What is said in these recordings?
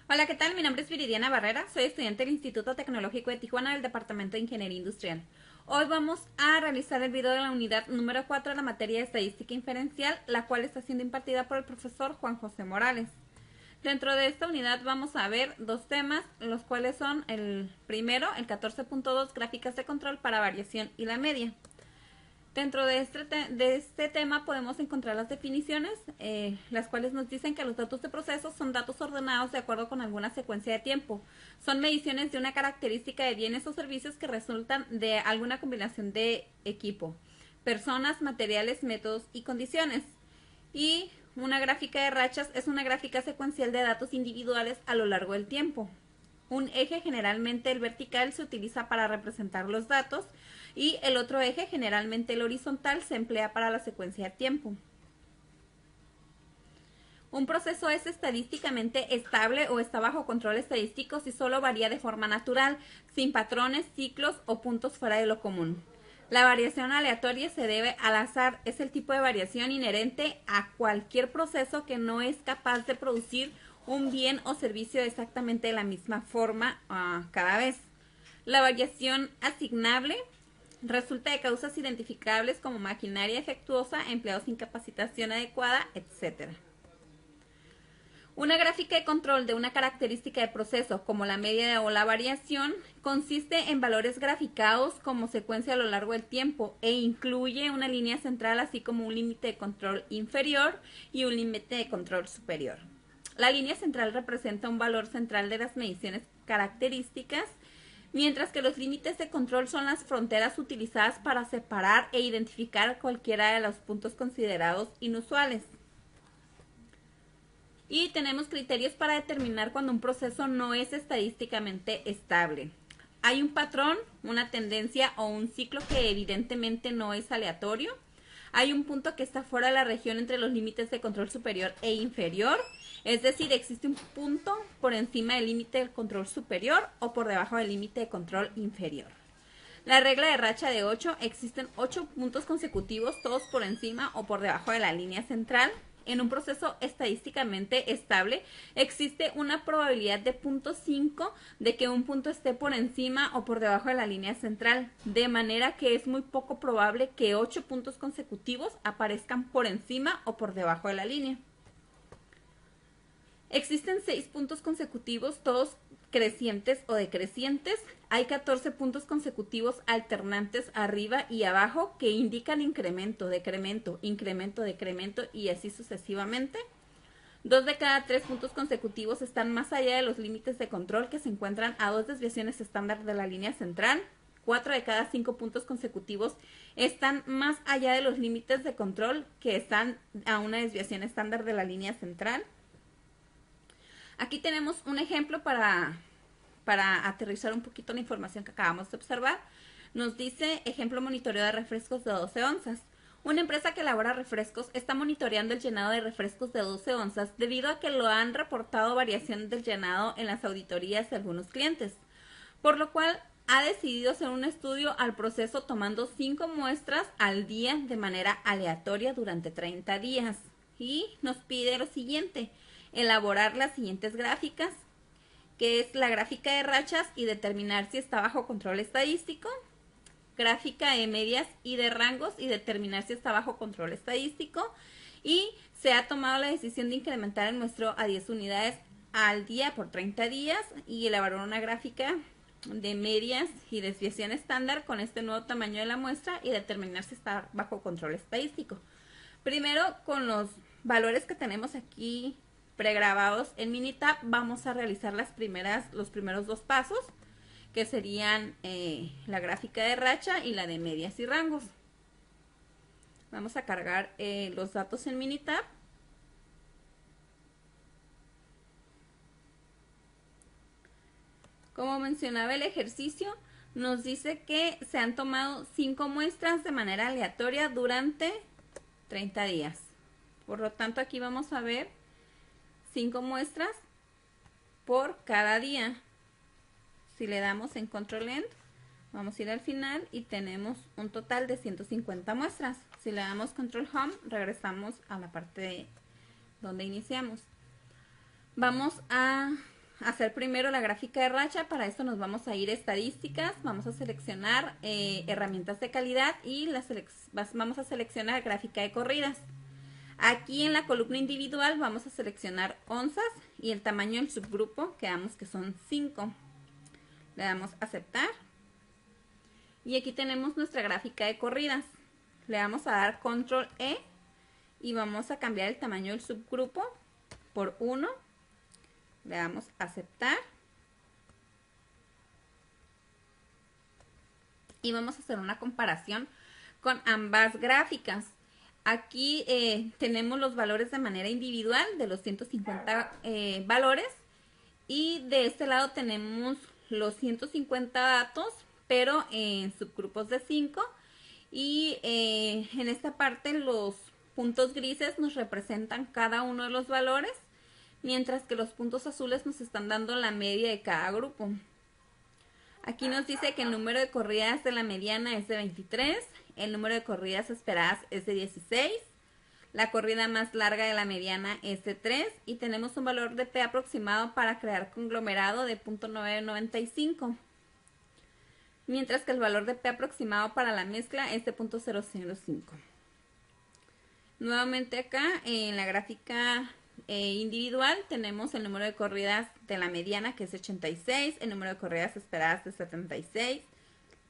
Hola, ¿qué tal? Mi nombre es Viridiana Barrera, soy estudiante del Instituto Tecnológico de Tijuana del Departamento de Ingeniería Industrial. Hoy vamos a realizar el video de la unidad número 4 de la materia de Estadística Inferencial, la cual está siendo impartida por el profesor Juan José Morales. Dentro de esta unidad vamos a ver dos temas, los cuales son el primero, el 14.2, gráficas de control para variación y la media. Dentro de este tema podemos encontrar las definiciones, las cuales nos dicen que los datos de proceso son datos ordenados de acuerdo con alguna secuencia de tiempo. Son mediciones de una característica de bienes o servicios que resultan de alguna combinación de equipo, personas, materiales, métodos y condiciones. Y una gráfica de rachas es una gráfica secuencial de datos individuales a lo largo del tiempo. Un eje, generalmente el vertical, se utiliza para representar los datos y el otro eje, generalmente el horizontal, se emplea para la secuencia de tiempo. Un proceso es estadísticamente estable o está bajo control estadístico si solo varía de forma natural, sin patrones, ciclos o puntos fuera de lo común. La variación aleatoria se debe al azar, es el tipo de variación inherente a cualquier proceso que no es capaz de producir un bien o servicio exactamente de la misma forma cada vez. La variación asignable resulta de causas identificables como maquinaria defectuosa, empleados sin capacitación adecuada, etc. Una gráfica de control de una característica de proceso, como la media o la variación, consiste en valores graficados como secuencia a lo largo del tiempo e incluye una línea central así como un límite de control inferior y un límite de control superior. La línea central representa un valor central de las mediciones características, mientras que los límites de control son las fronteras utilizadas para separar e identificar cualquiera de los puntos considerados inusuales. Y tenemos criterios para determinar cuando un proceso no es estadísticamente estable. Hay un patrón, una tendencia o un ciclo que evidentemente no es aleatorio. Hay un punto que está fuera de la región entre los límites de control superior e inferior. Es decir, existe un punto por encima del límite de control superior o por debajo del límite de control inferior. La regla de racha de 8, existen 8 puntos consecutivos, todos por encima o por debajo de la línea central. En un proceso estadísticamente estable existe una probabilidad de 0.5 de que un punto esté por encima o por debajo de la línea central, de manera que es muy poco probable que 8 puntos consecutivos aparezcan por encima o por debajo de la línea. Existen 6 puntos consecutivos, todos crecientes o decrecientes. Hay 14 puntos consecutivos alternantes arriba y abajo que indican incremento, decremento, incremento, decremento y así sucesivamente. 2 de cada 3 puntos consecutivos están más allá de los límites de control, que se encuentran a 2 desviaciones estándar de la línea central. 4 de cada 5 puntos consecutivos están más allá de los límites de control, que están a una desviación estándar de la línea central. Aquí tenemos un ejemplo para aterrizar un poquito la información que acabamos de observar. Nos dice ejemplo monitoreo de refrescos de 12 onzas. Una empresa que elabora refrescos está monitoreando el llenado de refrescos de 12 onzas debido a que lo han reportado variación del llenado en las auditorías de algunos clientes, por lo cual ha decidido hacer un estudio al proceso tomando 5 muestras al día de manera aleatoria durante 30 días. Y nos pide lo siguiente: elaborar las siguientes gráficas, que es la gráfica de rachas y determinar si está bajo control estadístico, gráfica de medias y de rangos y determinar si está bajo control estadístico, y se ha tomado la decisión de incrementar el muestreo a 10 unidades al día por 30 días y elaborar una gráfica de medias y desviación estándar con este nuevo tamaño de la muestra y determinar si está bajo control estadístico. Primero, con los valores que tenemos aquí pregrabados en Minitab, vamos a realizar los primeros dos pasos, que serían la gráfica de racha y la de medias y rangos. Vamos a cargar los datos en Minitab. Como mencionaba el ejercicio, nos dice que se han tomado 5 muestras de manera aleatoria durante 30 días. Por lo tanto, aquí vamos a ver 5 muestras por cada día. Si le damos en Control End, vamos a ir al final y tenemos un total de 150 muestras. Si le damos Control Home, regresamos a la parte donde iniciamos. Vamos a hacer primero la gráfica de racha. Para esto nos vamos a ir a estadísticas, vamos a seleccionar herramientas de calidad y vamos a seleccionar gráfica de corridas. Aquí en la columna individual vamos a seleccionar onzas y el tamaño del subgrupo, quedamos que son 5. Le damos a aceptar. Y aquí tenemos nuestra gráfica de corridas. Le vamos a dar control E y vamos a cambiar el tamaño del subgrupo por 1. Le damos a aceptar. Y vamos a hacer una comparación con ambas gráficas. Aquí tenemos los valores de manera individual de los 150 valores. Y de este lado tenemos los 150 datos, pero en subgrupos de 5. Y en esta parte los puntos grises nos representan cada uno de los valores, mientras que los puntos azules nos están dando la media de cada grupo. Aquí nos dice que el número de corridas de la mediana es de 23, el número de corridas esperadas es de 16, la corrida más larga de la mediana es de 3 y tenemos un valor de P aproximado para crear conglomerado de 0.995. Mientras que el valor de P aproximado para la mezcla es de 0.005. Nuevamente acá en la gráfica individual tenemos el número de corridas de la mediana, que es 86, el número de corridas esperadas es 76,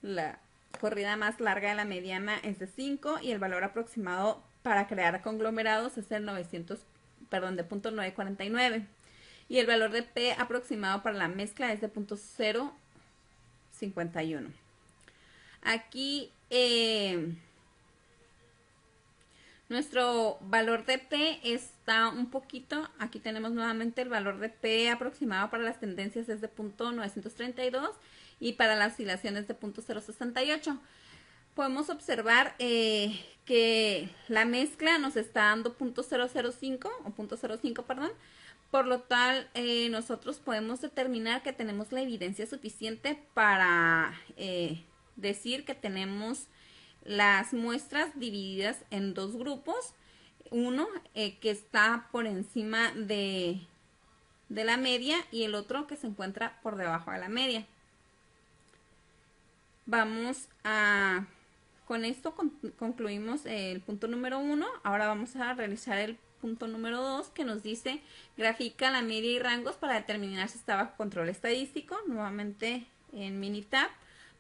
la corrida más larga de la mediana es de 5 y el valor aproximado para crear conglomerados es el de 0.949. Y el valor de P aproximado para la mezcla es de 0.51. Aquí nuestro valor de P está un poquito, aquí tenemos nuevamente el valor de P aproximado para las tendencias es de 0.932 y para las oscilaciones de 0.068. Podemos observar que la mezcla nos está dando 0.005 o 0.05, perdón. Por lo tal, nosotros podemos determinar que tenemos la evidencia suficiente para decir que tenemos las muestras divididas en dos grupos. Uno que está por encima de la media y el otro que se encuentra por debajo de la media. Vamos a... Con esto concluimos el punto número 1. Ahora vamos a realizar el punto número 2 que nos dice grafica la media y rangos para determinar si está bajo control estadístico. Nuevamente en Minitab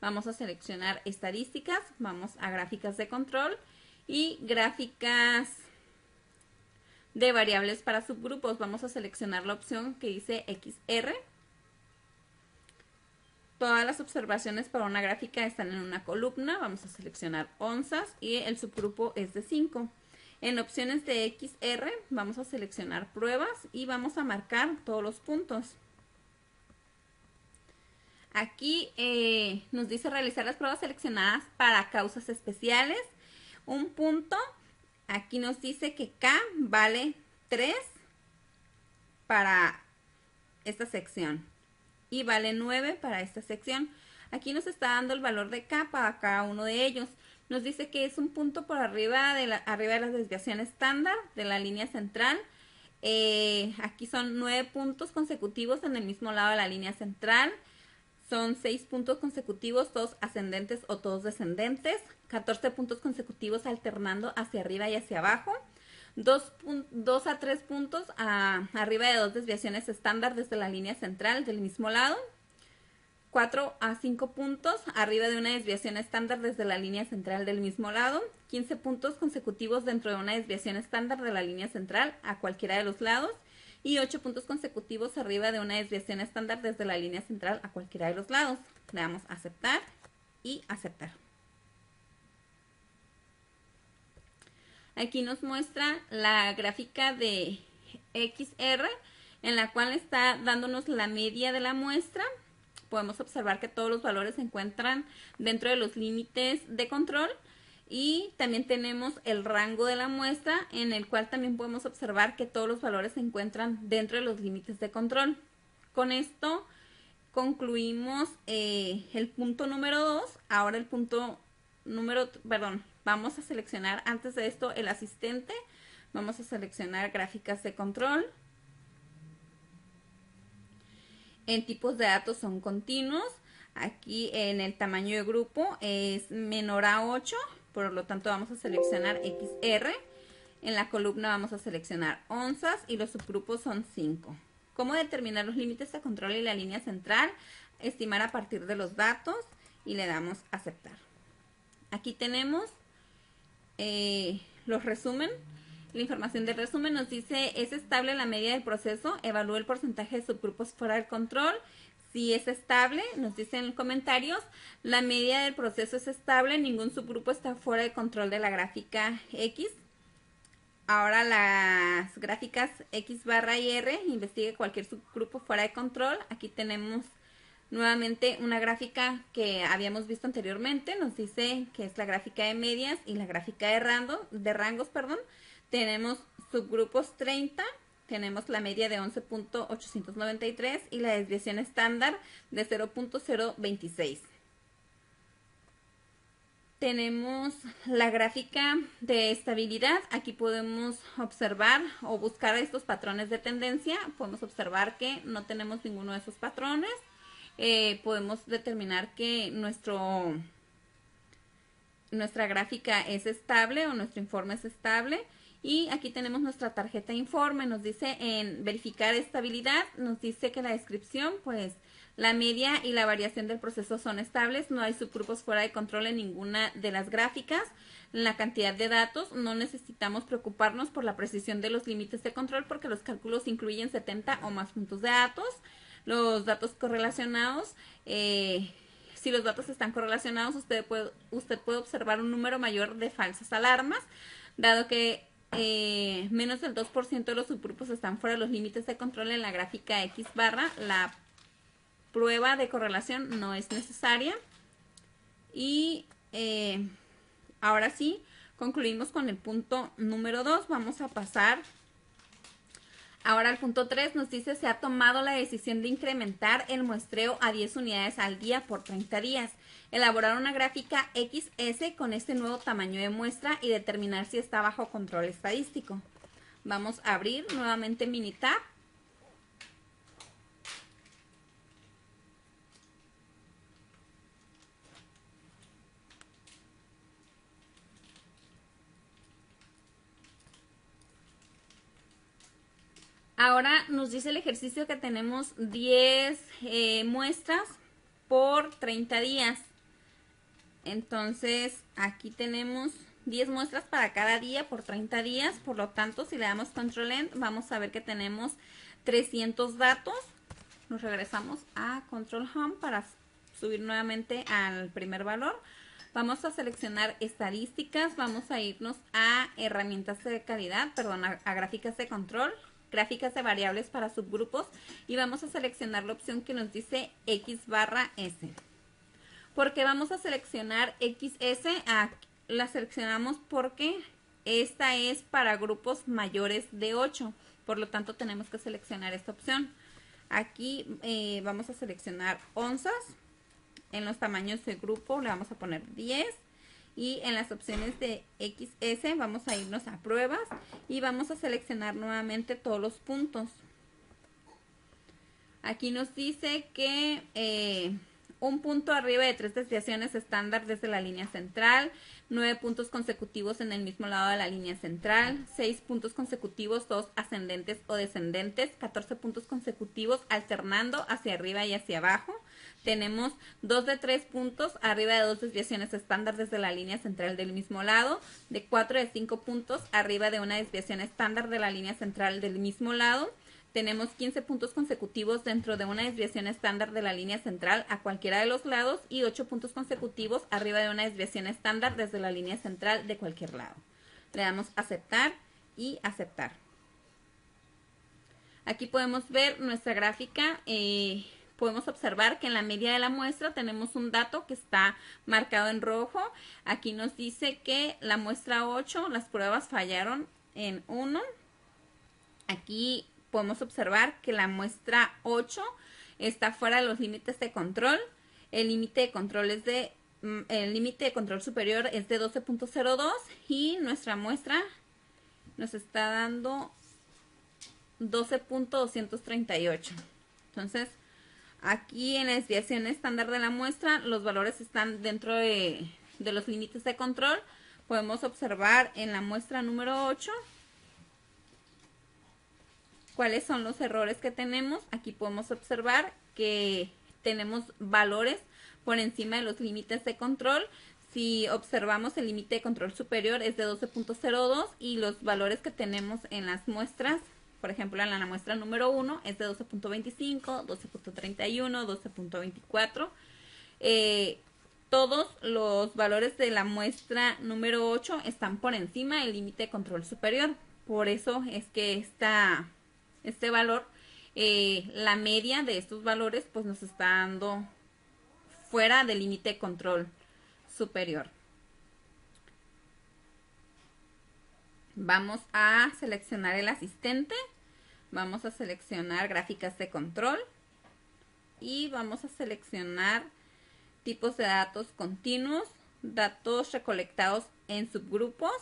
vamos a seleccionar estadísticas, vamos a gráficas de control y gráficas de variables para subgrupos. Vamos a seleccionar la opción que dice XR. Todas las observaciones para una gráfica están en una columna. Vamos a seleccionar onzas y el subgrupo es de 5. En opciones de XR vamos a seleccionar pruebas y vamos a marcar todos los puntos. Aquí nos dice realizar las pruebas seleccionadas para causas especiales. Un punto, aquí nos dice que K vale 3 para esta sección y vale 9 para esta sección. Aquí nos está dando el valor de K para cada uno de ellos. Nos dice que es un punto por arriba de la desviación estándar de la línea central. Aquí son 9 puntos consecutivos en el mismo lado de la línea central. Son 6 puntos consecutivos, todos ascendentes o todos descendentes. 14 puntos consecutivos alternando hacia arriba y hacia abajo. 2 a 3 puntos arriba de 2 desviaciones estándar desde la línea central del mismo lado. 4 a 5 puntos arriba de una desviación estándar desde la línea central del mismo lado. 15 puntos consecutivos dentro de una desviación estándar de la línea central a cualquiera de los lados. Y 8 puntos consecutivos arriba de una desviación estándar desde la línea central a cualquiera de los lados. Le damos a aceptar y aceptar. Aquí nos muestra la gráfica de XR, en la cual está dándonos la media de la muestra. Podemos observar que todos los valores se encuentran dentro de los límites de control. Y también tenemos el rango de la muestra, en el cual también podemos observar que todos los valores se encuentran dentro de los límites de control. Con esto concluimos el punto número 2. Ahora el punto número, vamos a seleccionar antes de esto el asistente. Vamos a seleccionar gráficas de control. En tipos de datos son continuos. Aquí en el tamaño de grupo es menor a 8, por lo tanto vamos a seleccionar XR. En la columna vamos a seleccionar onzas y los subgrupos son 5. ¿Cómo determinar los límites de control y la línea central? Estimar a partir de los datos y le damos aceptar. Aquí tenemos los resumen. La información del resumen nos dice: es estable la media del proceso, evalúa el porcentaje de subgrupos fuera del control. Si es estable, nos dicen en los comentarios, la media del proceso es estable, ningún subgrupo está fuera de control de la gráfica X. Ahora las gráficas X barra y R, investigue cualquier subgrupo fuera de control. Aquí tenemos nuevamente una gráfica que habíamos visto anteriormente, nos dice que es la gráfica de medias y la gráfica de rangos. Tenemos subgrupos 30, tenemos la media de 11.893 y la desviación estándar de 0.026. Tenemos la gráfica de estabilidad. Aquí podemos observar o buscar estos patrones de tendencia. Podemos observar que no tenemos ninguno de esos patrones. Podemos determinar que nuestra gráfica es estable o nuestro informe es estable. Y aquí tenemos nuestra tarjeta de informe. Nos dice en verificar estabilidad, nos dice que la descripción, pues la media y la variación del proceso son estables, no hay subgrupos fuera de control en ninguna de las gráficas. La cantidad de datos, no necesitamos preocuparnos por la precisión de los límites de control porque los cálculos incluyen 70 o más puntos de datos. Los datos correlacionados, si los datos están correlacionados, usted puede observar un número mayor de falsas alarmas, dado que menos del 2% de los subgrupos están fuera de los límites de control en la gráfica X barra. La prueba de correlación no es necesaria. Y ahora sí, concluimos con el punto número 2. Vamos a pasar ahora al punto 3. Nos dice: se ha tomado la decisión de incrementar el muestreo a 10 unidades al día por 30 días. Elaborar una gráfica XS con este nuevo tamaño de muestra y determinar si está bajo control estadístico. Vamos a abrir nuevamente Minitab. Ahora nos dice el ejercicio que tenemos 10 muestras por 30 días. Entonces aquí tenemos 10 muestras para cada día por 30 días. Por lo tanto, si le damos Control End, vamos a ver que tenemos 300 datos. Nos regresamos a Control Home para subir nuevamente al primer valor. Vamos a seleccionar estadísticas. Vamos a irnos a herramientas de calidad, a gráficas de control, gráficas de variables para subgrupos, y vamos a seleccionar la opción que nos dice X barra S. ¿Por qué vamos a seleccionar XS? La seleccionamos porque esta es para grupos mayores de 8. Por lo tanto, tenemos que seleccionar esta opción. Aquí vamos a seleccionar onzas. En los tamaños de grupo le vamos a poner 10. Y en las opciones de XS vamos a irnos a pruebas y vamos a seleccionar nuevamente todos los puntos. Aquí nos dice que un punto arriba de 3 desviaciones estándar desde la línea central, 9 puntos consecutivos en el mismo lado de la línea central, 6 puntos consecutivos, 2 ascendentes o descendentes, 14 puntos consecutivos alternando hacia arriba y hacia abajo. Tenemos 2 de 3 puntos arriba de 2 desviaciones estándar desde la línea central del mismo lado, de 4 de 5 puntos arriba de una desviación estándar de la línea central del mismo lado. Tenemos 15 puntos consecutivos dentro de una desviación estándar de la línea central a cualquiera de los lados y 8 puntos consecutivos arriba de una desviación estándar desde la línea central de cualquier lado. Le damos aceptar y aceptar. Aquí podemos ver nuestra gráfica. Podemos observar que en la media de la muestra tenemos un dato que está marcado en rojo. Aquí nos dice que la muestra 8, las pruebas fallaron en 1. Aquí podemos observar que la muestra 8 está fuera de los límites de control. El límite de control superior es de 12.02 y nuestra muestra nos está dando 12.238. Entonces, Aquí en la desviación estándar de la muestra, los valores están dentro de los límites de control. Podemos observar en la muestra número 8 cuáles son los errores que tenemos. Aquí podemos observar que tenemos valores por encima de los límites de control. Si observamos, el límite de control superior es de 12.02 y los valores que tenemos en las muestras, por ejemplo, en la muestra número 1 es de 12.25, 12.31, 12.24. Todos los valores de la muestra número 8 están por encima del límite de control superior. Por eso es que este valor, la media de estos valores, pues nos está dando fuera del límite de control superior. Vamos a seleccionar el asistente. Vamos a seleccionar gráficas de control. Y vamos a seleccionar tipos de datos continuos, datos recolectados en subgrupos,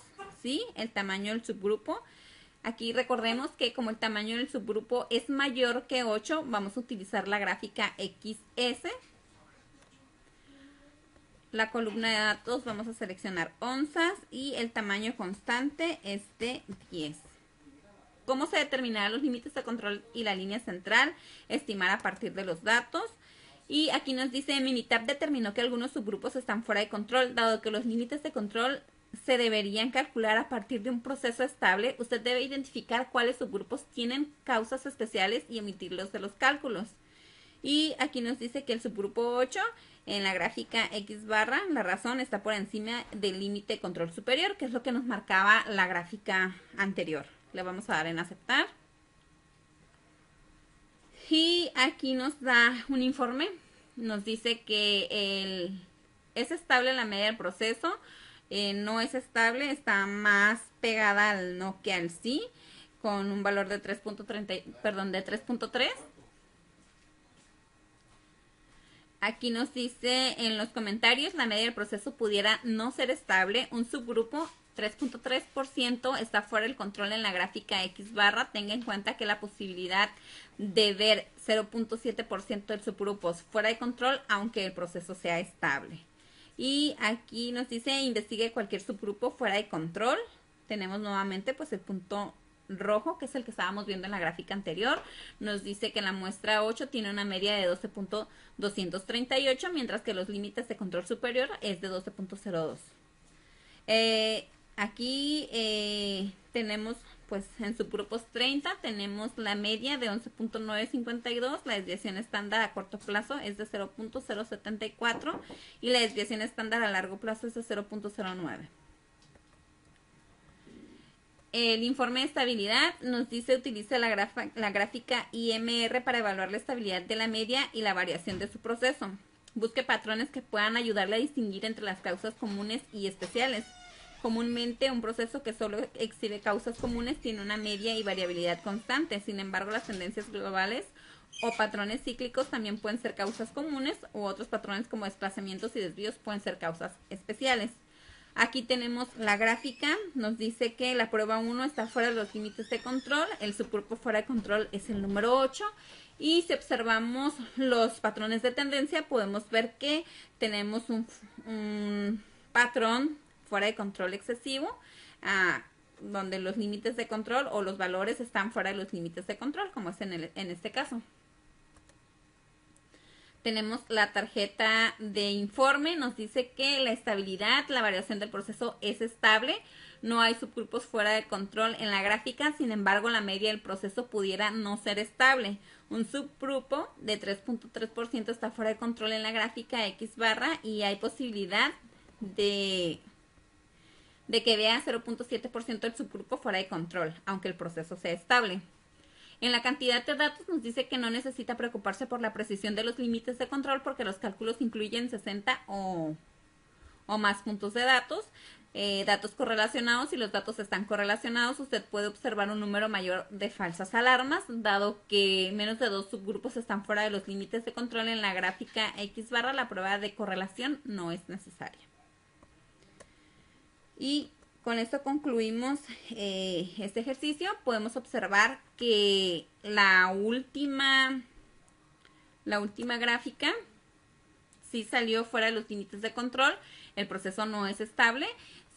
¿sí? El tamaño del subgrupo. Aquí recordemos que como el tamaño del subgrupo es mayor que 8, vamos a utilizar la gráfica XS. La columna de datos vamos a seleccionar onzas y el tamaño constante es de 10. ¿Cómo se determinarán los límites de control y la línea central? Estimar a partir de los datos. Y aquí nos dice, Minitab determinó que algunos subgrupos están fuera de control, dado que los límites de control se deberían calcular a partir de un proceso estable. Usted debe identificar cuáles subgrupos tienen causas especiales y omitirlos de los cálculos. Y aquí nos dice que el subgrupo 8 en la gráfica X barra, la razón está por encima del límite de control superior, que es lo que nos marcaba la gráfica anterior. Le vamos a dar en aceptar. Y aquí nos da un informe. Nos dice que es estable la media del proceso. No es estable, está más pegada al no que al sí, con un valor de 3.3. Aquí nos dice en los comentarios, la media del proceso pudiera no ser estable. Un subgrupo 3.3% está fuera del control en la gráfica X barra. Tenga en cuenta que la posibilidad de ver 0.7% del subgrupo fuera de control, aunque el proceso sea estable. Y aquí nos dice, investigue cualquier subgrupo fuera de control. Tenemos nuevamente pues el punto rojo, que es el que estábamos viendo en la gráfica anterior. Nos dice que la muestra 8 tiene una media de 12.238, mientras que los límites de control superior es de 12.02. Aquí tenemos pues en subgrupos 30 tenemos la media de 11.952, la desviación estándar a corto plazo es de 0.074 y la desviación estándar a largo plazo es de 0.09. El informe de estabilidad nos dice utiliza la gráfica IMR para evaluar la estabilidad de la media y la variación de su proceso. Busque patrones que puedan ayudarle a distinguir entre las causas comunes y especiales. Comúnmente un proceso que solo exhibe causas comunes tiene una media y variabilidad constante. Sin embargo, las tendencias globales o patrones cíclicos también pueden ser causas comunes, u otros patrones como desplazamientos y desvíos pueden ser causas especiales. Aquí tenemos la gráfica, nos dice que la prueba 1 está fuera de los límites de control, el subgrupo fuera de control es el número 8 y si observamos los patrones de tendencia podemos ver que tenemos un patrón fuera de control excesivo, donde los límites de control o los valores están fuera de los límites de control, como es en este caso. Tenemos la tarjeta de informe, nos dice que la estabilidad, la variación del proceso es estable, no hay subgrupos fuera de control en la gráfica, sin embargo la media del proceso pudiera no ser estable. Un subgrupo de 3.3% está fuera de control en la gráfica X barra y hay posibilidad de que vea 0.7% del subgrupo fuera de control, aunque el proceso sea estable. En la cantidad de datos nos dice que no necesita preocuparse por la precisión de los límites de control porque los cálculos incluyen 60 o más puntos de datos, datos correlacionados. Si los datos están correlacionados, usted puede observar un número mayor de falsas alarmas, dado que menos de 2 subgrupos están fuera de los límites de control en la gráfica X barra, la prueba de correlación no es necesaria. Y con esto concluimos este ejercicio. Podemos observar que la última La última gráfica sí salió fuera de los límites de control, el proceso no es estable.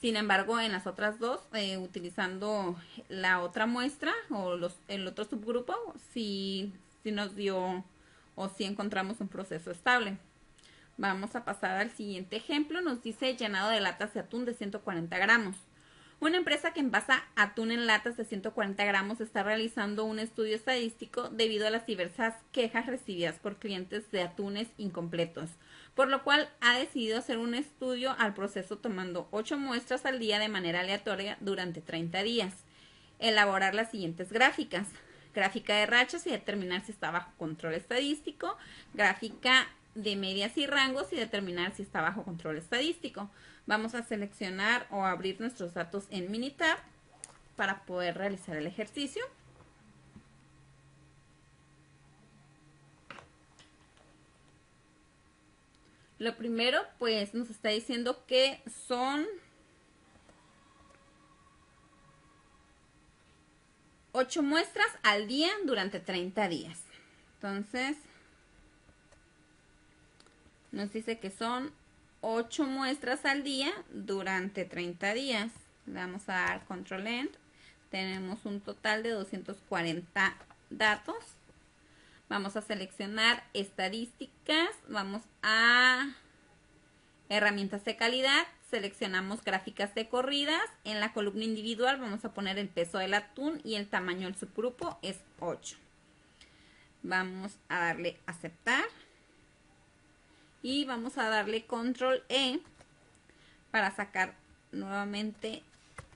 Sin embargo, en las otras dos, utilizando la otra muestra o el otro subgrupo, sí nos dio o sí encontramos un proceso estable. Vamos a pasar al siguiente ejemplo. Nos dice llenado de latas de atún de 140 gramos. Una empresa que envasa atún en latas de 140 gramos está realizando un estudio estadístico debido a las diversas quejas recibidas por clientes de atunes incompletos, por lo cual ha decidido hacer un estudio al proceso tomando 8 muestras al día de manera aleatoria durante 30 días. Elaborar las siguientes gráficas. Gráfica de rachas y determinar si está bajo control estadístico. Gráfica de medias y rangos y determinar si está bajo control estadístico. Vamos a seleccionar o abrir nuestros datos en Minitab para poder realizar el ejercicio. Lo primero, pues nos está diciendo que son 8 muestras al día durante 30 días. Entonces, nos dice que son 8 muestras al día durante 30 días. Le vamos a dar Control End. Tenemos un total de 240 datos. Vamos a seleccionar estadísticas. Vamos a herramientas de calidad. Seleccionamos gráficas de corridas. En la columna individual vamos a poner el peso del atún y el tamaño del subgrupo es 8. Vamos a darle aceptar. Y vamos a darle Control E para sacar nuevamente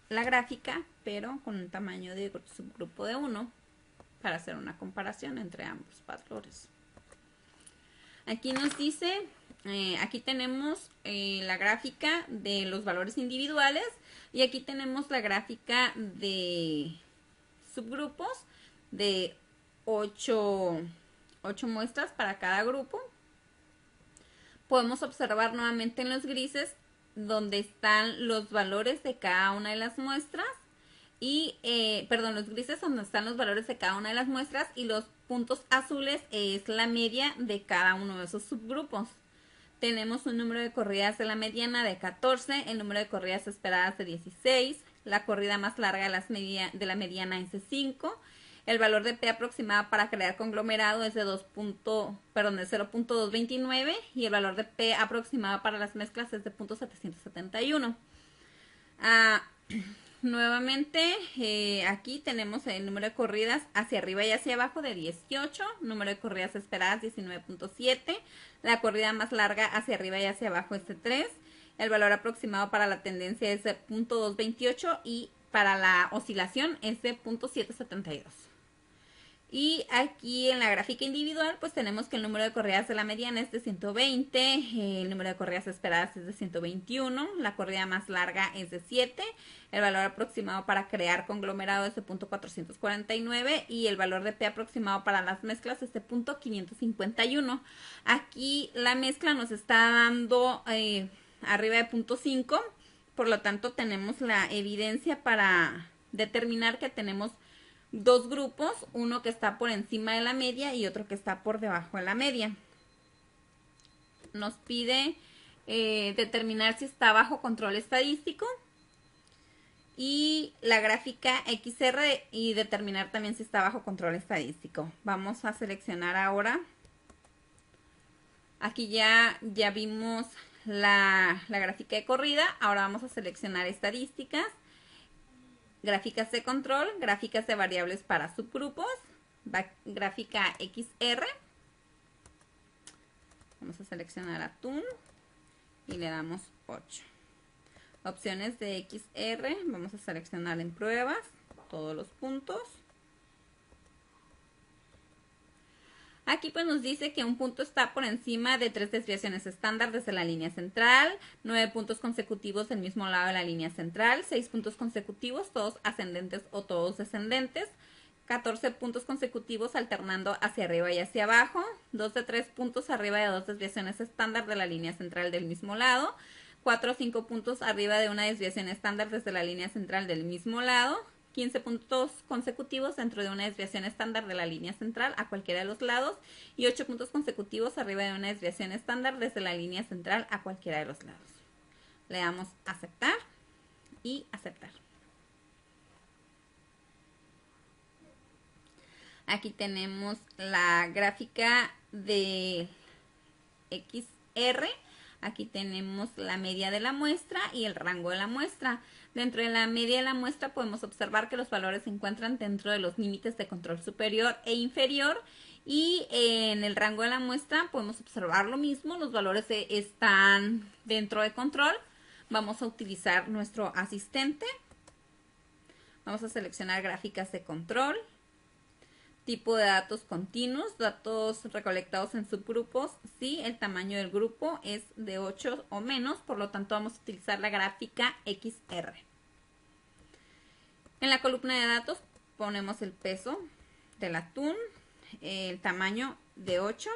la gráfica, pero con un tamaño de subgrupo de 1 para hacer una comparación entre ambos valores. Aquí nos dice, aquí tenemos la gráfica de los valores individuales y aquí tenemos la gráfica de subgrupos de 8 muestras para cada grupo. Podemos observar nuevamente en los grises donde están los valores de cada una de las muestras y, los grises donde están los valores de cada una de las muestras y los puntos azules es la media de cada uno de esos subgrupos. Tenemos un número de corridas de la mediana de 14, el número de corridas esperadas de 16, la corrida más larga de la mediana es de 5. El valor de P aproximado para crear conglomerado es de 0.229 y el valor de P aproximado para las mezclas es de 0.771. Nuevamente, aquí tenemos el número de corridas hacia arriba y hacia abajo de 18, número de corridas esperadas 19.7, la corrida más larga hacia arriba y hacia abajo es de 3, el valor aproximado para la tendencia es de 0.228 y para la oscilación es de 0.772. Y aquí en la gráfica individual pues tenemos que el número de corridas de la mediana es de 120, el número de corridas esperadas es de 121, la corrida más larga es de 7, el valor aproximado para crear conglomerado es de 0.449 y el valor de P aproximado para las mezclas es de 0.551. Aquí la mezcla nos está dando arriba de 0.5, por lo tanto tenemos la evidencia para determinar que tenemos dos grupos, uno que está por encima de la media y otro que está por debajo de la media. Nos pide determinar si está bajo control estadístico y la gráfica XR y determinar también si está bajo control estadístico. Vamos a seleccionar ahora. Aquí ya vimos la gráfica de corrida. Ahora vamos a seleccionar estadísticas. Gráficas de control, gráficas de variables para subgrupos, gráfica XR. Vamos a seleccionar atún y le damos 8. Opciones de XR, vamos a seleccionar en pruebas todos los puntos. Aquí pues nos dice que un punto está por encima de 3 desviaciones estándar desde la línea central, 9 puntos consecutivos del mismo lado de la línea central, 6 puntos consecutivos, todos ascendentes o todos descendentes, 14 puntos consecutivos alternando hacia arriba y hacia abajo, 2 de 3 puntos arriba de 2 desviaciones estándar de la línea central del mismo lado, 4 o 5 puntos arriba de una desviación estándar desde la línea central del mismo lado, 15 puntos consecutivos dentro de una desviación estándar de la línea central a cualquiera de los lados y 8 puntos consecutivos arriba de una desviación estándar desde la línea central a cualquiera de los lados. Le damos aceptar y aceptar. Aquí tenemos la gráfica de XR. Aquí tenemos la media de la muestra y el rango de la muestra. Dentro de la media de la muestra podemos observar que los valores se encuentran dentro de los límites de control superior e inferior. Y en el rango de la muestra podemos observar lo mismo. Los valores están dentro de control. Vamos a utilizar nuestro asistente. Vamos a seleccionar gráficas de control. Tipo de datos continuos, datos recolectados en subgrupos, si el tamaño del grupo es de 8 o menos, por lo tanto vamos a utilizar la gráfica XR. En la columna de datos ponemos el peso del atún, el tamaño de 8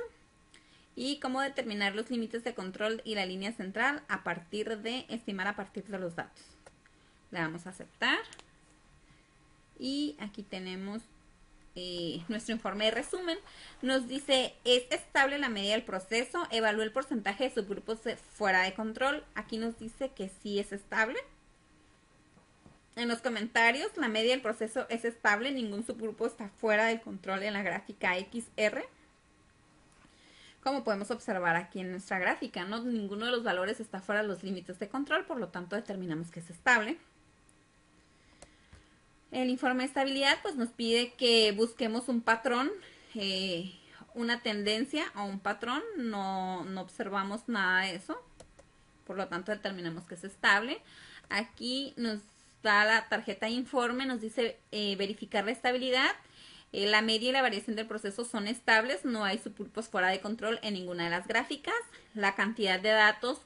y cómo determinar los límites de control y la línea central estimar a partir de los datos. Le damos a aceptar y aquí tenemos nuestro informe de resumen. Nos dice, es estable la medida del proceso, evalúe el porcentaje de subgrupos fuera de control. Aquí nos dice que sí es estable. En los comentarios, la media del proceso es estable, ningún subgrupo está fuera del control en la gráfica XR. Como podemos observar aquí en nuestra gráfica, ¿no? Ninguno de los valores está fuera de los límites de control, por lo tanto determinamos que es estable. El informe de estabilidad pues nos pide que busquemos un patrón, una tendencia o un patrón. No observamos nada de eso, por lo tanto determinamos que es estable. Aquí nos da la tarjeta de informe, nos dice verificar la estabilidad. La media y la variación del proceso son estables, no hay subgrupos fuera de control en ninguna de las gráficas. La cantidad de datos,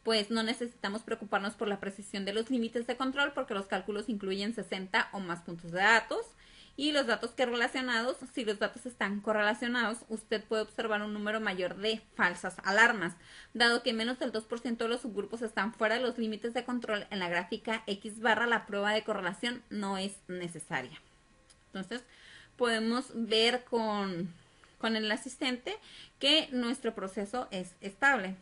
pues no necesitamos preocuparnos por la precisión de los límites de control porque los cálculos incluyen 60 o más puntos de datos. Y los datos que relacionados, si los datos están correlacionados, usted puede observar un número mayor de falsas alarmas. Dado que menos del 2% de los subgrupos están fuera de los límites de control en la gráfica X barra, la prueba de correlación no es necesaria. Entonces, podemos ver con el asistente que nuestro proceso es estable.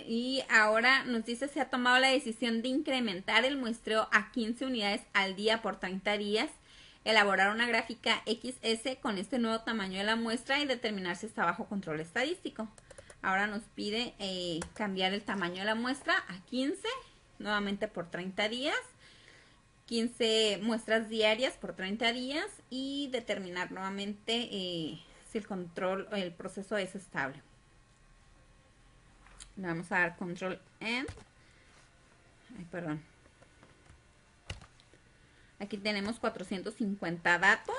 Y ahora nos dice, se ha tomado la decisión de incrementar el muestreo a 15 unidades al día por 30 días, elaborar una gráfica XS con este nuevo tamaño de la muestra y determinar si está bajo control estadístico. Ahora nos pide cambiar el tamaño de la muestra a 15, nuevamente por 30 días, 15 muestras diarias por 30 días y determinar nuevamente si el proceso es estable. Le vamos a dar control N. Perdón. Aquí tenemos 450 datos.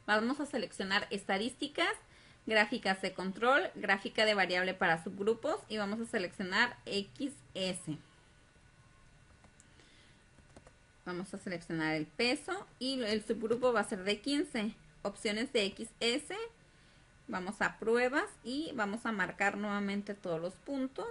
Vamos a seleccionar estadísticas, gráficas de control, gráfica de variable para subgrupos y vamos a seleccionar XS. Vamos a seleccionar el peso y el subgrupo va a ser de 15. Opciones de XS. Vamos a pruebas y vamos a marcar nuevamente todos los puntos.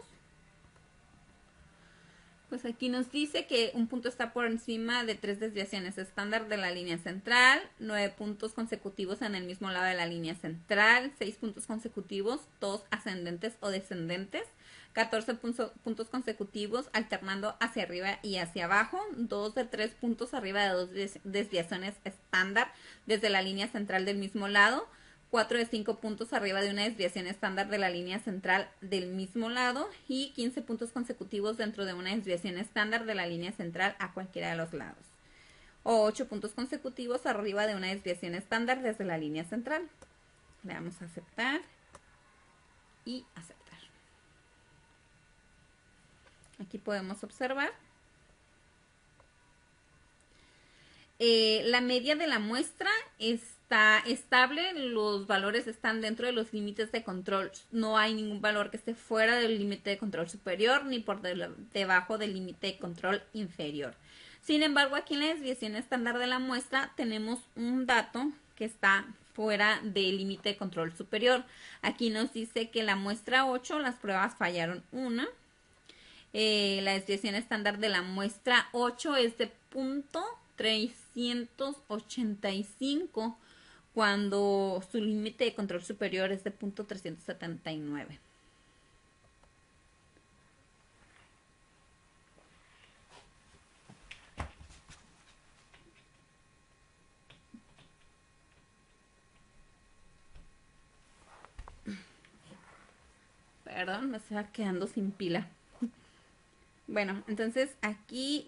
Pues aquí nos dice que un punto está por encima de 3 desviaciones estándar de la línea central, 9 puntos consecutivos en el mismo lado de la línea central, 6 puntos consecutivos, todos ascendentes o descendentes, 14 puntos consecutivos alternando hacia arriba y hacia abajo, 2 de 3 puntos arriba de 2 desviaciones estándar desde la línea central del mismo lado, 4 de 5 puntos arriba de una desviación estándar de la línea central del mismo lado y 15 puntos consecutivos dentro de una desviación estándar de la línea central a cualquiera de los lados. O 8 puntos consecutivos arriba de una desviación estándar desde la línea central. Le damos a aceptar y aceptar. Aquí podemos observar la media de la muestra está estable, los valores están dentro de los límites de control, no hay ningún valor que esté fuera del límite de control superior ni por debajo del límite de control inferior. Sin embargo, aquí en la desviación estándar de la muestra tenemos un dato que está fuera del límite de control superior. Aquí nos dice que la muestra 8, las pruebas fallaron una. La desviación estándar de la muestra 8 es de 0.385 cuando su límite de control superior es de 0.379. Perdón, me estaba quedando sin pila. Bueno, entonces aquí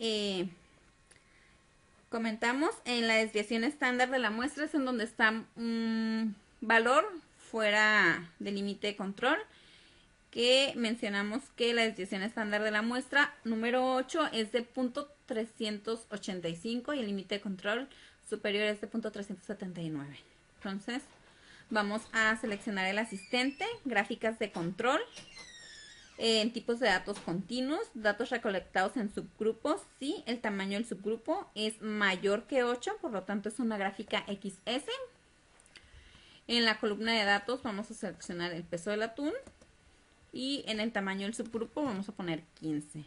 comentamos en la desviación estándar de la muestra es en donde está un valor fuera del límite de control, que mencionamos que la desviación estándar de la muestra número 8 es de 0.385 y el límite de control superior es de 0.379. Entonces vamos a seleccionar el asistente, gráficas de control, en tipos de datos continuos, datos recolectados en subgrupos, si el tamaño del subgrupo es mayor que 8, por lo tanto es una gráfica XS. En la columna de datos vamos a seleccionar el peso del atún y en el tamaño del subgrupo vamos a poner 15.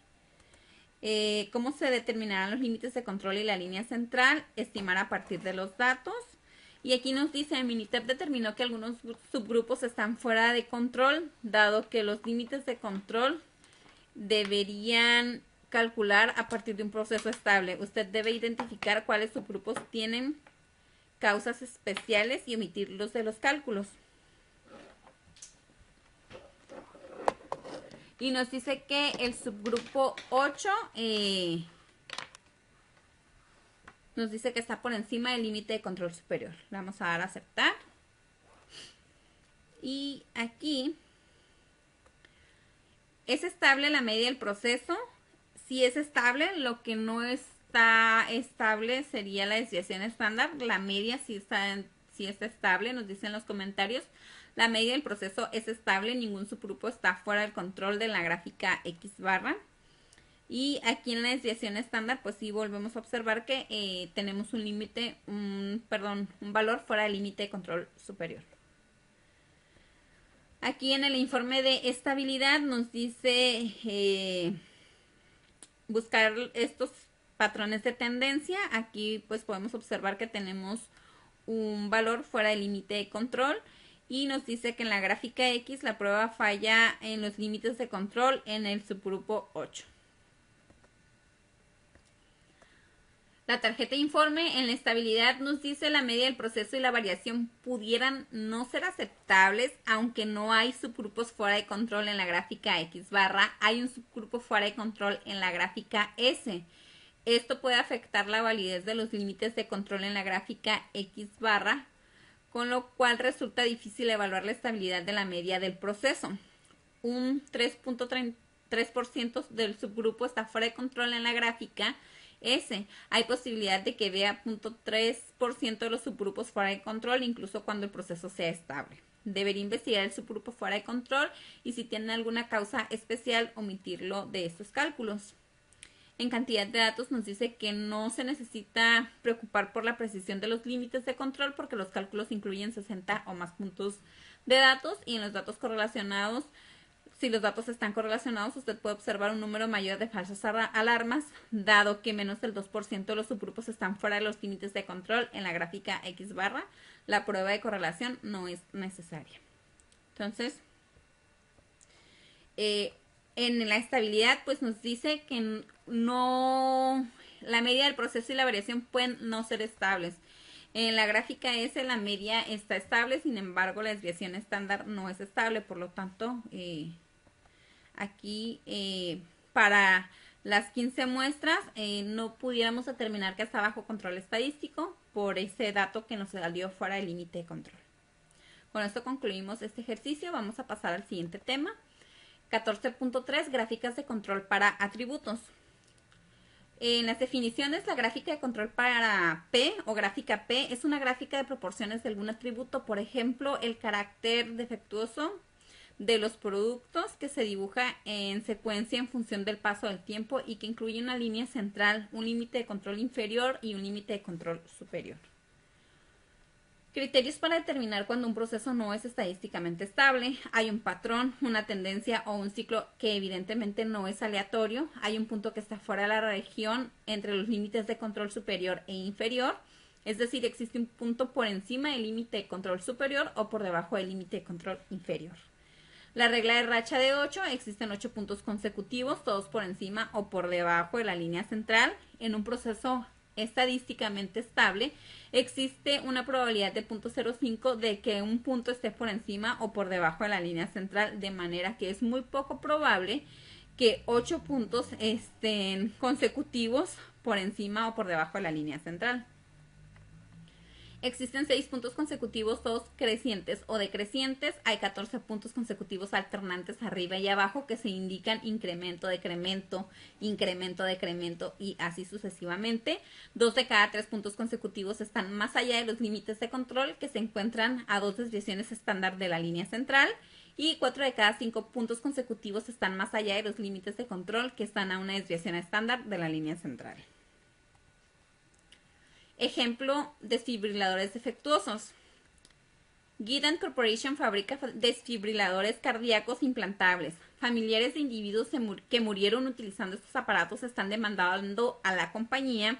¿Cómo se determinarán los límites de control y la línea central? Estimar a partir de los datos. Y aquí nos dice, Minitab determinó que algunos subgrupos están fuera de control, dado que los límites de control deberían calcular a partir de un proceso estable. Usted debe identificar cuáles subgrupos tienen causas especiales y omitirlos de los cálculos. Y nos dice que el subgrupo 8 nos dice que está por encima del límite de control superior. Le vamos a dar a aceptar. Y aquí es estable la media del proceso. Si es estable, lo que no está estable sería la desviación estándar. La media sí está estable, nos dicen en los comentarios. La media del proceso es estable, ningún subgrupo está fuera del control de la gráfica X barra. Y aquí en la desviación estándar, pues sí volvemos a observar que tenemos un límite, un valor fuera del límite de control superior. Aquí en el informe de estabilidad nos dice buscar estos patrones de tendencia. Aquí pues podemos observar que tenemos un valor fuera del límite de control. Y nos dice que en la gráfica X la prueba falla en los límites de control en el subgrupo 8. La tarjeta de informe en la estabilidad nos dice la media del proceso y la variación pudieran no ser aceptables, aunque no hay subgrupos fuera de control en la gráfica X barra, hay un subgrupo fuera de control en la gráfica S. Esto puede afectar la validez de los límites de control en la gráfica X barra, con lo cual resulta difícil evaluar la estabilidad de la media del proceso. Un 3.3% del subgrupo está fuera de control en la gráfica S. Hay posibilidad de que vea 0.3% de los subgrupos fuera de control, incluso cuando el proceso sea estable. Debería investigar el subgrupo fuera de control y si tiene alguna causa especial, omitirlo de estos cálculos. En cantidad de datos nos dice que no se necesita preocupar por la precisión de los límites de control porque los cálculos incluyen 60 o más puntos de datos y en los datos correlacionados, si los datos están correlacionados, usted puede observar un número mayor de falsas alarmas, dado que menos del 2% de los subgrupos están fuera de los límites de control en la gráfica X barra. La prueba de correlación no es necesaria. Entonces, en la estabilidad, pues nos dice que no, la media del proceso y la variación pueden no ser estables. En la gráfica S la media está estable, sin embargo la desviación estándar no es estable, por lo tanto aquí para las 15 muestras no pudiéramos determinar que está bajo control estadístico por ese dato que nos salió fuera del límite de control. Con esto concluimos este ejercicio, vamos a pasar al siguiente tema. 14.3 Gráficas de control para atributos. En las definiciones, la gráfica de control para P o gráfica P es una gráfica de proporciones de algún atributo, por ejemplo, el carácter defectuoso de los productos que se dibuja en secuencia en función del paso del tiempo y que incluye una línea central, un límite de control inferior y un límite de control superior. Criterios para determinar cuando un proceso no es estadísticamente estable. Hay un patrón, una tendencia o un ciclo que evidentemente no es aleatorio. Hay un punto que está fuera de la región entre los límites de control superior e inferior. Es decir, existe un punto por encima del límite de control superior o por debajo del límite de control inferior. La regla de racha de 8, existen 8 puntos consecutivos, todos por encima o por debajo de la línea central. En un proceso estadísticamente estable, existe una probabilidad de 0.05 de que un punto esté por encima o por debajo de la línea central, de manera que es muy poco probable que 8 puntos estén consecutivos por encima o por debajo de la línea central. Existen 6 puntos consecutivos, todos crecientes o decrecientes. Hay 14 puntos consecutivos alternantes arriba y abajo que se indican incremento, decremento, incremento, decremento y así sucesivamente. 2 de cada 3 puntos consecutivos están más allá de los límites de control, que se encuentran a 2 desviaciones estándar de la línea central. Y 4 de cada 5 puntos consecutivos están más allá de los límites de control, que están a una desviación estándar de la línea central. Ejemplo, desfibriladores defectuosos. Guidant Corporation fabrica desfibriladores cardíacos implantables. Familiares de individuos que murieron utilizando estos aparatos están demandando a la compañía.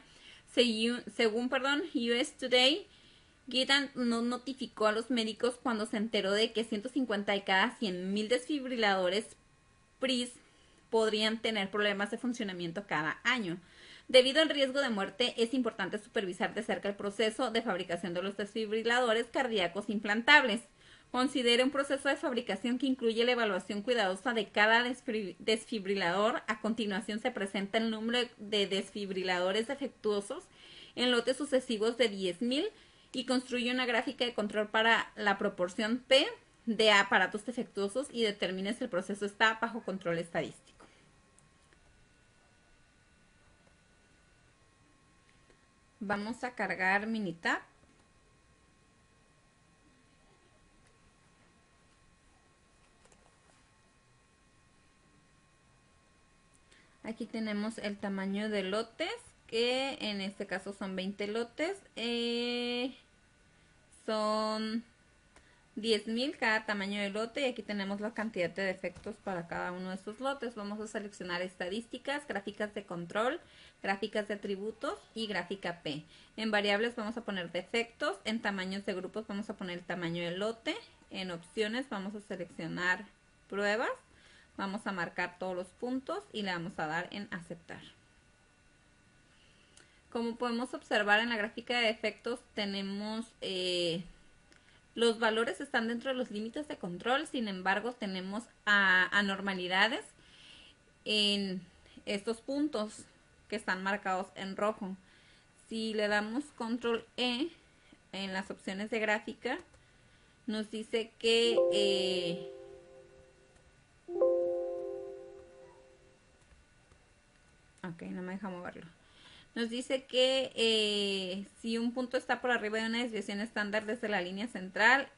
Según US Today, Guidant no notificó a los médicos cuando se enteró de que 150 de cada 100.000 desfibriladores PRIS podrían tener problemas de funcionamiento cada año. Debido al riesgo de muerte, es importante supervisar de cerca el proceso de fabricación de los desfibriladores cardíacos implantables. Considere un proceso de fabricación que incluye la evaluación cuidadosa de cada desfibrilador. A continuación se presenta el número de desfibriladores defectuosos en lotes sucesivos de 10.000 y construye una gráfica de control para la proporción P de aparatos defectuosos y determine si el proceso está bajo control estadístico. Vamos a cargar Minitab. Aquí tenemos el tamaño de lotes, que en este caso son 20 lotes. Son 10.000 cada tamaño de lote y aquí tenemos la cantidad de defectos para cada uno de estos lotes. Vamos a seleccionar estadísticas, gráficas de control, gráficas de atributos y gráfica P. En variables vamos a poner defectos, en tamaños de grupos vamos a poner el tamaño del lote, en opciones vamos a seleccionar pruebas, vamos a marcar todos los puntos y le vamos a dar en aceptar. Como podemos observar en la gráfica de defectos tenemos los valores están dentro de los límites de control, sin embargo tenemos anormalidades en estos puntos que están marcados en rojo. Si le damos control E en las opciones de gráfica, nos dice que ok, no me deja moverlo. Nos dice que si un punto está por arriba de una desviación estándar desde la línea central,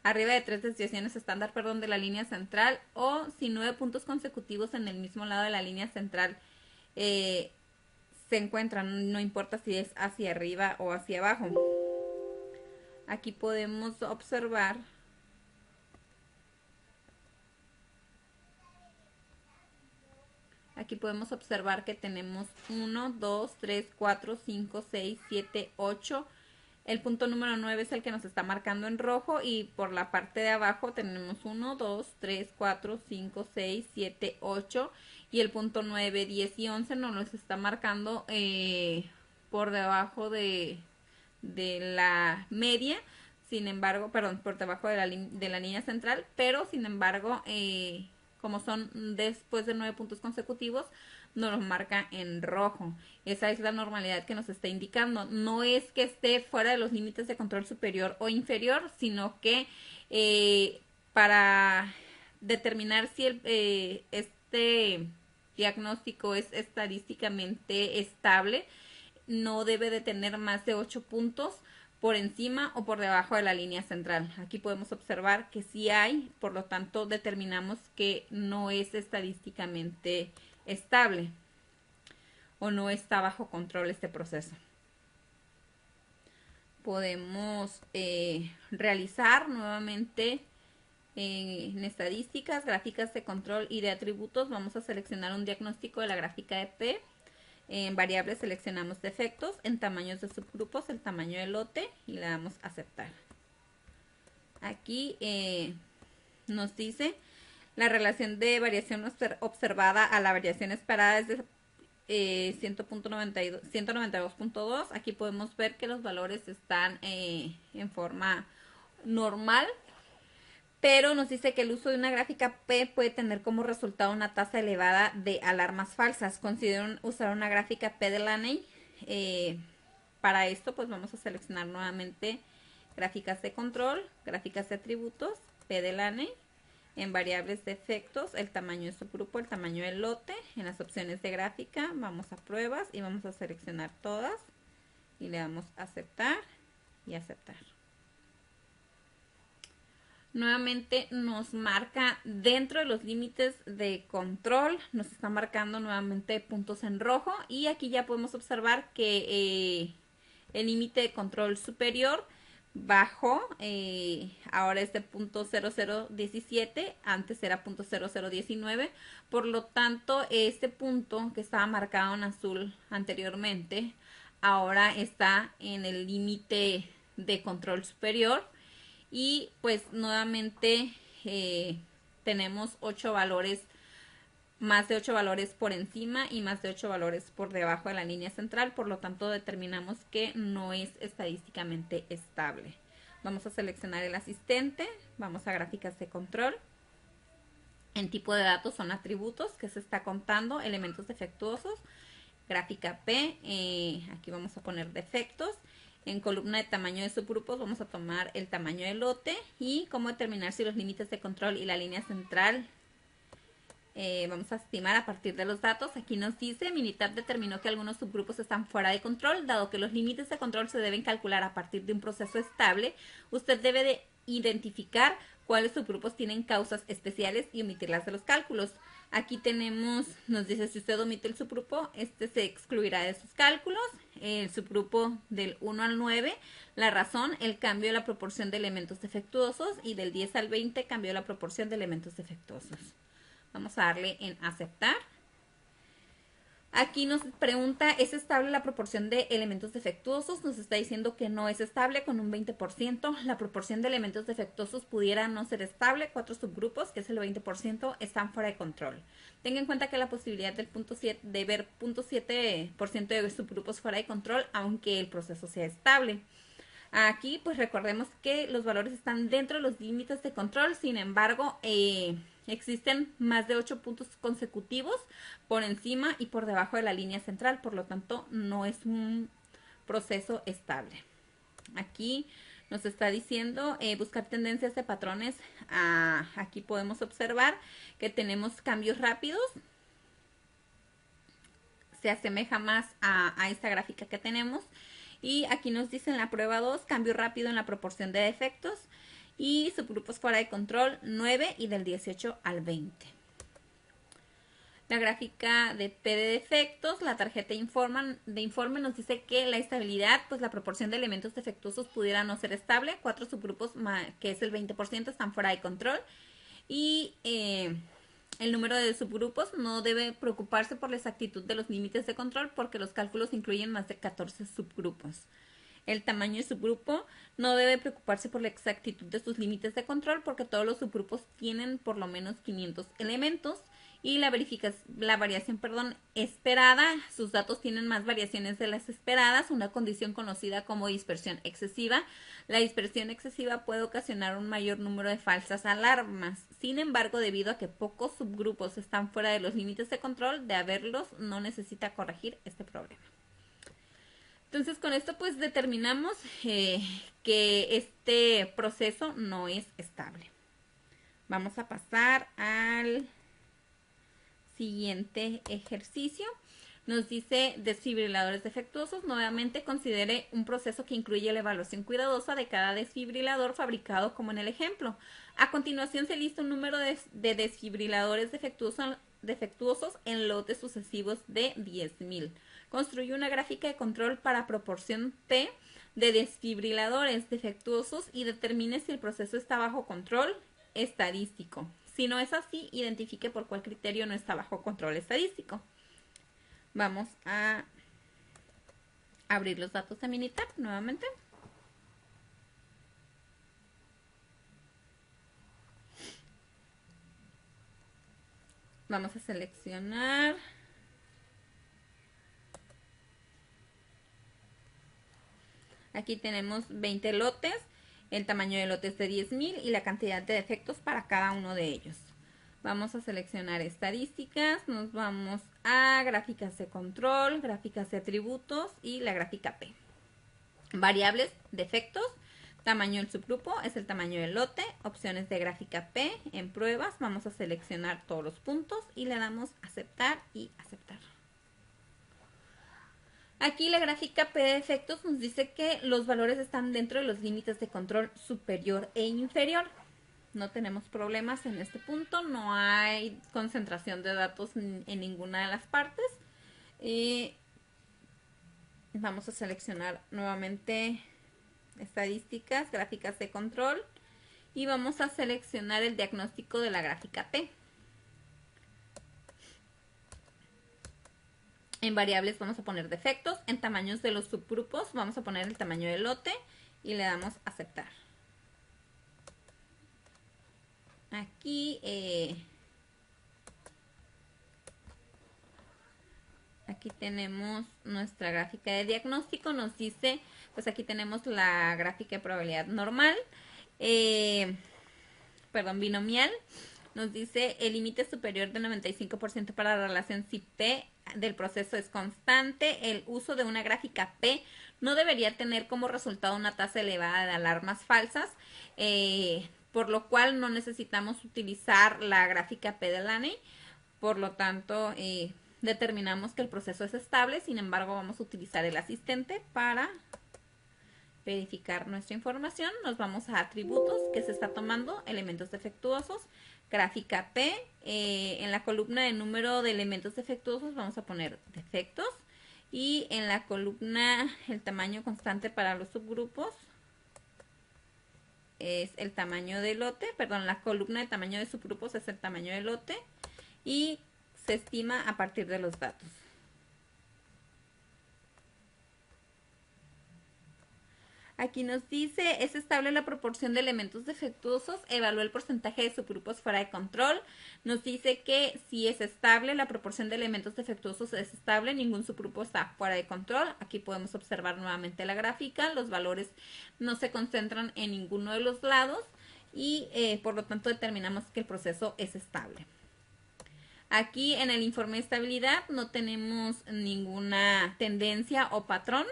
arriba de 3 desviaciones estándar, de la línea central, o si 9 puntos consecutivos en el mismo lado de la línea central se encuentran, no importa si es hacia arriba o hacia abajo. Aquí podemos observar que tenemos 1, 2, 3, 4, 5, 6, 7, 8. El punto número 9 es el que nos está marcando en rojo y por la parte de abajo tenemos 1, 2, 3, 4, 5, 6, 7, 8 y el punto 9, 10 y 11 nos los está marcando por debajo de la media, sin embargo, por debajo de la línea central, pero sin embargo, como son después de 9 puntos consecutivos, nos los marca en rojo. Esa es la normalidad que nos está indicando. No es que esté fuera de los límites de control superior o inferior, sino que para determinar si este diagnóstico es estadísticamente estable, no debe de tener más de 8 puntos por encima o por debajo de la línea central. Aquí podemos observar que sí hay, por lo tanto determinamos que no es estadísticamente estable o no está bajo control este proceso. podemos realizar nuevamente en estadísticas, gráficas de control y de atributos. Vamos a seleccionar un diagnóstico de la gráfica de P. En variables seleccionamos defectos, en tamaños de subgrupos el tamaño del lote y le damos a aceptar. Aquí nos dice la relación de variación observada a la variación esperada es de 192.2. Aquí podemos ver que los valores están en forma normal, pero nos dice que el uso de una gráfica P puede tener como resultado una tasa elevada de alarmas falsas. Consideren usar una gráfica P de Laney. Para esto pues vamos a seleccionar nuevamente gráficas de control, gráficas de atributos, P de Laney. En variables de efectos, el tamaño de subgrupo, el tamaño del lote. En las opciones de gráfica vamos a pruebas y vamos a seleccionar todas y le damos a aceptar y aceptar. Nuevamente nos marca dentro de los límites de control, nos está marcando nuevamente puntos en rojo y aquí ya podemos observar que el límite de control superior bajó, ahora es de .0017, antes era .0019, por lo tanto este punto que estaba marcado en azul anteriormente ahora está en el límite de control superior y pues nuevamente tenemos 8 valores, más de 8 valores por encima y más de 8 valores por debajo de la línea central, por lo tanto determinamos que no es estadísticamente estable. Vamos a seleccionar el asistente, vamos a gráficas de control. En tipo de datos son atributos que se está contando, elementos defectuosos, gráfica P, aquí vamos a poner defectos. En columna de tamaño de subgrupos vamos a tomar el tamaño del lote y cómo determinar si los límites de control y la línea central vamos a estimar a partir de los datos. Aquí nos dice, Minitab determinó que algunos subgrupos están fuera de control. Dado que los límites de control se deben calcular a partir de un proceso estable, usted debe de identificar cuáles subgrupos tienen causas especiales y omitirlas de los cálculos. Aquí tenemos, nos dice, si usted omite el subgrupo, este se excluirá de sus cálculos. El subgrupo del 1 al 9, la razón, el cambio de la proporción de elementos defectuosos, y del 10 al 20, cambio de la proporción de elementos defectuosos. Vamos a darle en aceptar. Aquí nos pregunta, ¿es estable la proporción de elementos defectuosos? Nos está diciendo que no es estable con un 20%. La proporción de elementos defectuosos pudiera no ser estable. 4 subgrupos, que es el 20%, están fuera de control. Tenga en cuenta que la posibilidad del de ver 0.7% de subgrupos fuera de control, aunque el proceso sea estable. Aquí pues recordemos que los valores están dentro de los límites de control, sin embargo existen más de 8 puntos consecutivos por encima y por debajo de la línea central, por lo tanto no es un proceso estable. Aquí nos está diciendo buscar tendencias de patrones. Aquí podemos observar que tenemos cambios rápidos. Se asemeja más a esta gráfica que tenemos. Y aquí nos dice en la prueba 2, cambio rápido en la proporción de defectos y subgrupos fuera de control 9 y del 18 al 20. La gráfica de P de defectos, la tarjeta de informe nos dice que la estabilidad, pues la proporción de elementos defectuosos pudiera no ser estable. 4 subgrupos, que es el 20%, están fuera de control. Y el número de subgrupos no debe preocuparse por la exactitud de los límites de control porque los cálculos incluyen más de 14 subgrupos. El tamaño de subgrupo no debe preocuparse por la exactitud de sus límites de control porque todos los subgrupos tienen por lo menos 500 elementos. Y la variación esperada, sus datos tienen más variaciones de las esperadas, una condición conocida como dispersión excesiva. La dispersión excesiva puede ocasionar un mayor número de falsas alarmas. Sin embargo, debido a que pocos subgrupos están fuera de los límites de control, de haberlos, no necesita corregir este problema. Entonces, con esto pues determinamos que este proceso no es estable. Vamos a pasar al siguiente ejercicio. Nos dice desfibriladores defectuosos. Nuevamente considere un proceso que incluye la evaluación cuidadosa de cada desfibrilador fabricado como en el ejemplo. A continuación se lista un número de desfibriladores defectuosos en lotes sucesivos de 10.000. Construye una gráfica de control para proporción P de desfibriladores defectuosos y determine si el proceso está bajo control estadístico. Si no es así, identifique por cuál criterio no está bajo control estadístico. Vamos a abrir los datos de Minitab nuevamente. Vamos a seleccionar aquí tenemos 20 lotes, el tamaño de lotes de 10,000 y la cantidad de defectos para cada uno de ellos. Vamos a seleccionar estadísticas, nos vamos a gráficas de control, gráficas de atributos y la gráfica P. Variables, defectos, tamaño del subgrupo es el tamaño del lote, opciones de gráfica P, en pruebas vamos a seleccionar todos los puntos y le damos aceptar y aceptar. Aquí la gráfica P de defectos nos dice que los valores están dentro de los límites de control superior e inferior. No tenemos problemas en este punto, no hay concentración de datos en ninguna de las partes. Vamos a seleccionar nuevamente estadísticas, gráficas de control y vamos a seleccionar el diagnóstico de la gráfica P. En variables vamos a poner defectos, en tamaños de los subgrupos vamos a poner el tamaño del lote y le damos a aceptar. Aquí, aquí tenemos nuestra gráfica de diagnóstico, nos dice, pues aquí tenemos la gráfica de probabilidad normal, binomial, nos dice el límite superior del 95% para la relación si P del proceso es constante. El uso de una gráfica P no debería tener como resultado una tasa elevada de alarmas falsas, por lo cual no necesitamos utilizar la gráfica P de Laney. Por lo tanto, determinamos que el proceso es estable, sin embargo vamos a utilizar el asistente para verificar nuestra información. Nos vamos a atributos, que se está tomando elementos defectuosos, gráfica P, en la columna de número de elementos defectuosos vamos a poner defectos y en la columna el tamaño constante para los subgrupos es el tamaño de lote, la columna de tamaño de subgrupos es el tamaño de lote y se estima a partir de los datos. Aquí nos dice, es estable la proporción de elementos defectuosos, evalúa el porcentaje de subgrupos fuera de control. Nos dice que si es estable, la proporción de elementos defectuosos es estable, ningún subgrupo está fuera de control. Aquí podemos observar nuevamente la gráfica, los valores no se concentran en ninguno de los lados y por lo tanto determinamos que el proceso es estable. Aquí en el informe de estabilidad no tenemos ninguna tendencia o patrón.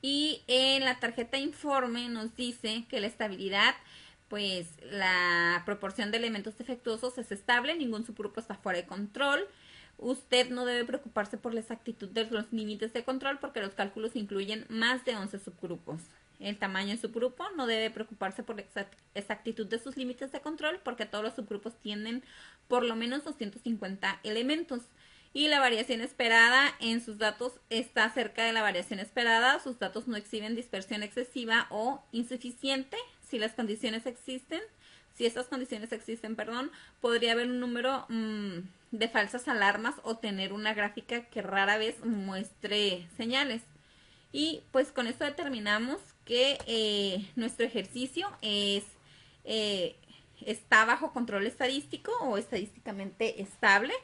Y en la tarjeta informe nos dice que la estabilidad, pues la proporción de elementos defectuosos es estable, ningún subgrupo está fuera de control. Usted no debe preocuparse por la exactitud de los límites de control porque los cálculos incluyen más de 11 subgrupos. El tamaño del subgrupo no debe preocuparse por la exactitud de sus límites de control porque todos los subgrupos tienen por lo menos 250 elementos. Y la variación esperada en sus datos está cerca de la variación esperada. Sus datos no exhiben dispersión excesiva o insuficiente. Si las condiciones existen, podría haber un número de falsas alarmas o tener una gráfica que rara vez muestre señales. Y pues con esto determinamos que nuestro ejercicio está bajo control estadístico o estadísticamente estable.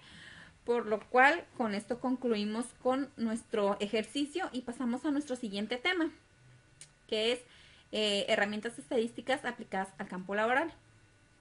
Por lo cual, con esto concluimos con nuestro ejercicio y pasamos a nuestro siguiente tema, que es herramientas estadísticas aplicadas al campo laboral.